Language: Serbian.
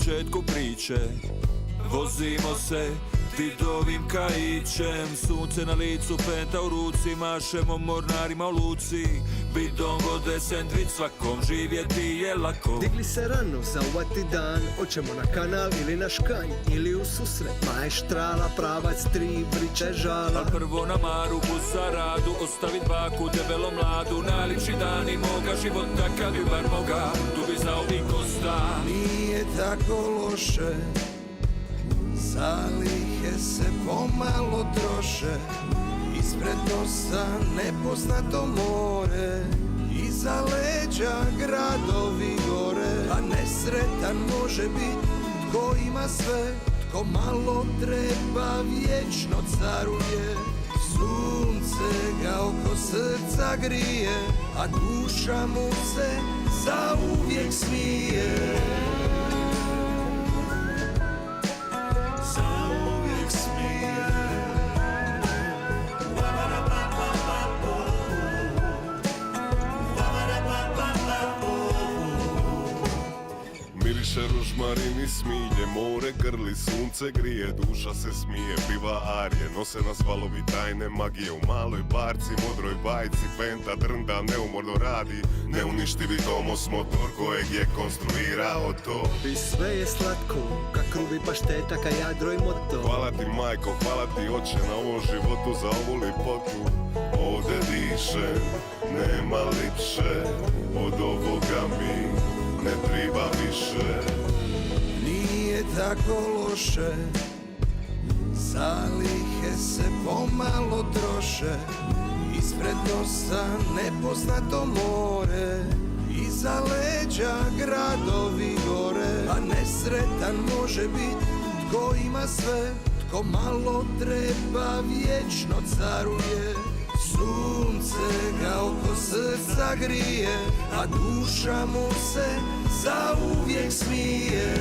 početku priče. Vozimo se Tidovim kaićem, sunce na licu, penta u ruci, mašemo mornarima u luci. Bidon vode, sendvič, svakom živjeti je lako. Digli se rano za uvati dan, hoćemo na kanal ili na škanj, ili u susret Maeštrala, pravac 3, vriće žala. Al prvo na maru, bus za radu, ostavit baku, debelo mladu. Najljepši dani moga života kad bi bar moga, tu bi zauvijek osta. Nije tako loše, zalihe se pomalo troše. Ispred nosa nepoznato more, iza leđa gradovi gore. A nesretan može bit tko ima sve, tko malo treba vječno caruje. Sunce ga oko srca grije, a duša mu se zauvijek smije. Miriše ružmarin i smilje, more grli, sunce grije, duša se smije, piva arije, nose nas valovi tajne magije. U maloj barci, modroj bajci, penta drnda neumorno radi, neuništivi Tomos motor kojeg je konstruirao to. I sve je slatko, ka kruvi pašteta, ka jadro i moto. Hvala ti majko, hvala ti oče na ovom životu, za ovu lipotu. Ovdje dišem, nema lipše, od ovoga mi ne treba više. Nije tako loše, zalihe se pomalo troše. Ispred nosa nepoznato more, iza leđa gradovi gore. A nesretan može bit tko ima sve, tko malo treba vječno caruje. Sunce ga oko srca grije, a duša mu se zauvijek smije.